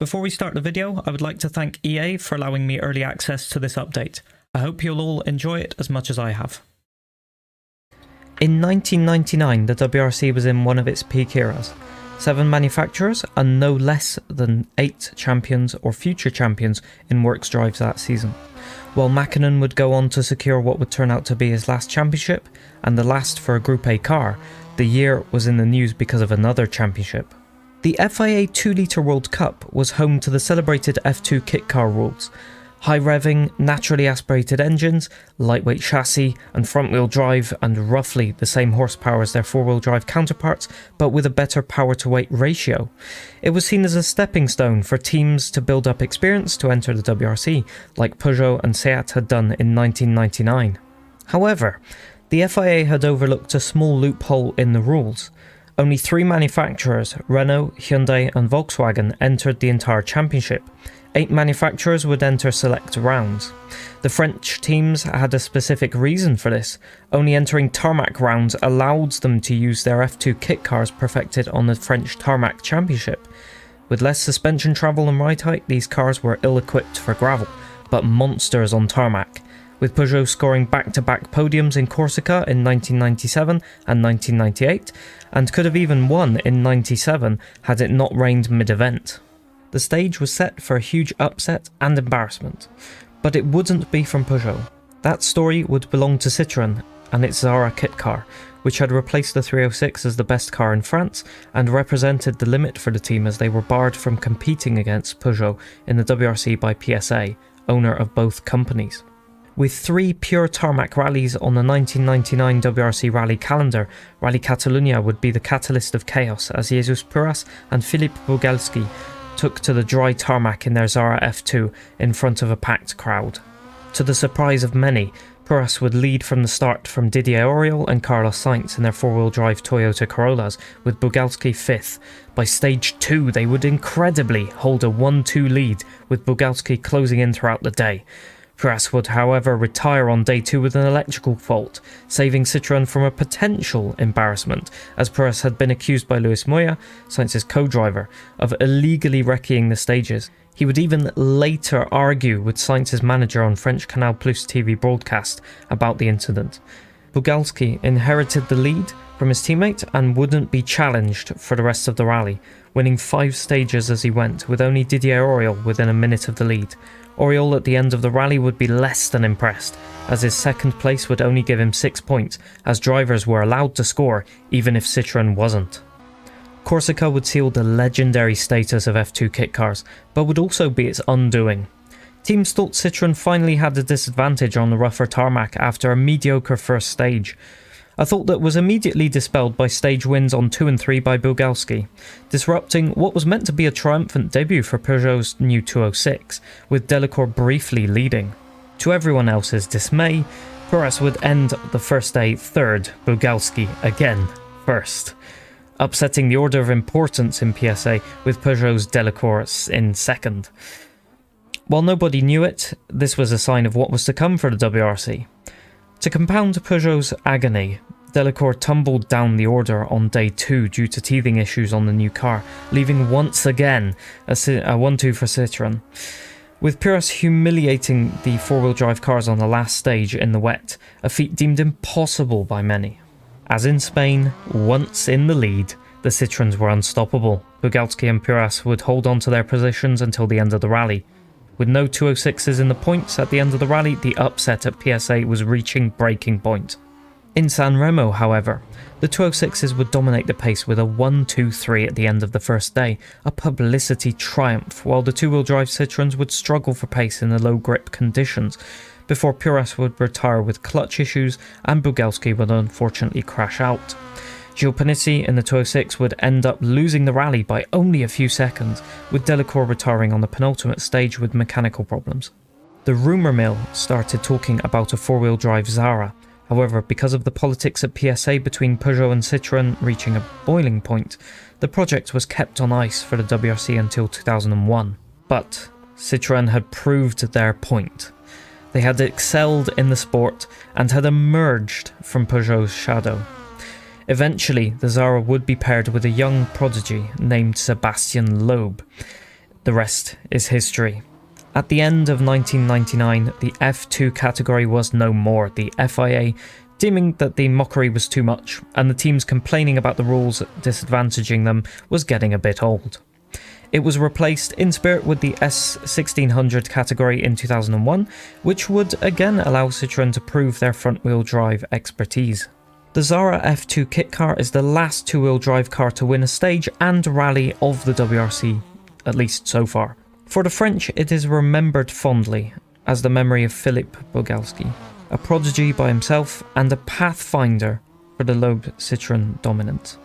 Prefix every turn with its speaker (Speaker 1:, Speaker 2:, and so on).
Speaker 1: Before we start the video, I would like to thank EA for allowing me early access to this update. I hope you'll all enjoy it as much as I have. In 1999, the WRC was in one of its peak eras. 7 manufacturers and no less than 8 champions or future champions in works drives that season. While Mäkinen would go on to secure what would turn out to be his last championship, and the last for a Group A car, the year was in the news because of another championship. The FIA 2-litre World Cup was home to the celebrated F2 kit car rules. High revving, naturally aspirated engines, lightweight chassis and front-wheel drive, and roughly the same horsepower as their four-wheel drive counterparts, but with a better power-to-weight ratio. It was seen as a stepping stone for teams to build up experience to enter the WRC, like Peugeot and Seat had done in 1999. However, the FIA had overlooked a small loophole in the rules. Only 3 manufacturers, Renault, Hyundai and Volkswagen, entered the entire championship. 8 manufacturers would enter select rounds. The French teams had a specific reason for this. Only entering tarmac rounds allowed them to use their F2 kit cars perfected on the French tarmac championship. With less suspension travel and ride height, these cars were ill-equipped for gravel, but monsters on tarmac, with Peugeot scoring back-to-back podiums in Corsica in 1997 and 1998, and could have even won in 97 had it not rained mid-event. The stage was set for a huge upset and embarrassment, but it wouldn't be from Peugeot. That story would belong to Citroen and its Xsara Kit Car, which had replaced the 306 as the best car in France and represented the limit for the team as they were barred from competing against Peugeot in the WRC by PSA, owner of both companies. With 3 pure tarmac rallies on the 1999 WRC rally calendar, Rally Catalunya would be the catalyst of chaos as Jesus Puras and Filip Bugalski took to the dry tarmac in their Xsara F2 in front of a packed crowd. To the surprise of many, Puras would lead from the start from Didier Auriol and Carlos Sainz in their four-wheel drive Toyota Corollas, with Bugalski 5th. By stage 2 they would incredibly hold a 1-2 lead, with Bugalski closing in throughout the day. Puras would however retire on day 2 with an electrical fault, saving Citroen from a potential embarrassment, as Puras had been accused by Luis Moya, Sainz's co-driver, of illegally wrecking the stages. He would even later argue with Sainz's manager on French Canal Plus TV broadcast about the incident. Bugalski inherited the lead from his teammate and wouldn't be challenged for the rest of the rally, winning 5 stages as he went, with only Didier Auriol within a minute of the lead. Auriol at the end of the rally would be less than impressed, as his second place would only give him 6 points, as drivers were allowed to score even if Citroen wasn't. Corsica would seal the legendary status of F2 kit cars, but would also be its undoing. Teams thought Citroen finally had a disadvantage on the rougher tarmac after a mediocre first stage. A thought that was immediately dispelled by stage wins on 2 and 3 by Bugalski, disrupting what was meant to be a triumphant debut for Peugeot's new 206, with Delacour briefly leading. To everyone else's dismay, Puras would end the first day 3rd, Bugalski again 1st, upsetting the order of importance in PSA, with Peugeot's Delacour in 2nd. While nobody knew it, this was a sign of what was to come for the WRC. To compound Peugeot's agony, Delacour tumbled down the order on day 2 due to teething issues on the new car, leaving once again a 1-2 for Citroen, with Puras humiliating the four-wheel drive cars on the last stage in the wet, a feat deemed impossible by many. As in Spain, once in the lead, the Citroens were unstoppable. Bugalski and Puras would hold on to their positions until the end of the rally. With no 206s in the points at the end of the rally, the upset at PSA was reaching breaking point. In San Remo, however, the 206s would dominate the pace with a 1-2-3 at the end of the first day, a publicity triumph, while the two-wheel drive Citroens would struggle for pace in the low grip conditions, before Puras would retire with clutch issues and Bugalski would unfortunately crash out. Gilles Panizzi in the 206 would end up losing the rally by only a few seconds, with Delacour retiring on the penultimate stage with mechanical problems. The rumour mill started talking about a four-wheel drive Xsara. However, because of the politics at PSA between Peugeot and Citroen reaching a boiling point, the project was kept on ice for the WRC until 2001. But Citroen had proved their point. They had excelled in the sport and had emerged from Peugeot's shadow. Eventually, the Xsara would be paired with a young prodigy named Sebastian Loeb. The rest is history. At the end of 1999, the F2 category was no more, the FIA deeming that the mockery was too much, and the teams complaining about the rules disadvantaging them was getting a bit old. It was replaced in spirit with the S1600 category in 2001, which would again allow Citroen to prove their front-wheel drive expertise. The Xsara F2 Kit Car is the last two-wheel drive car to win a stage and rally of the WRC, at least so far. For the French, it is remembered fondly as the memory of Philippe Bogalski, a prodigy by himself and a pathfinder for the Loeb Citroen dominant.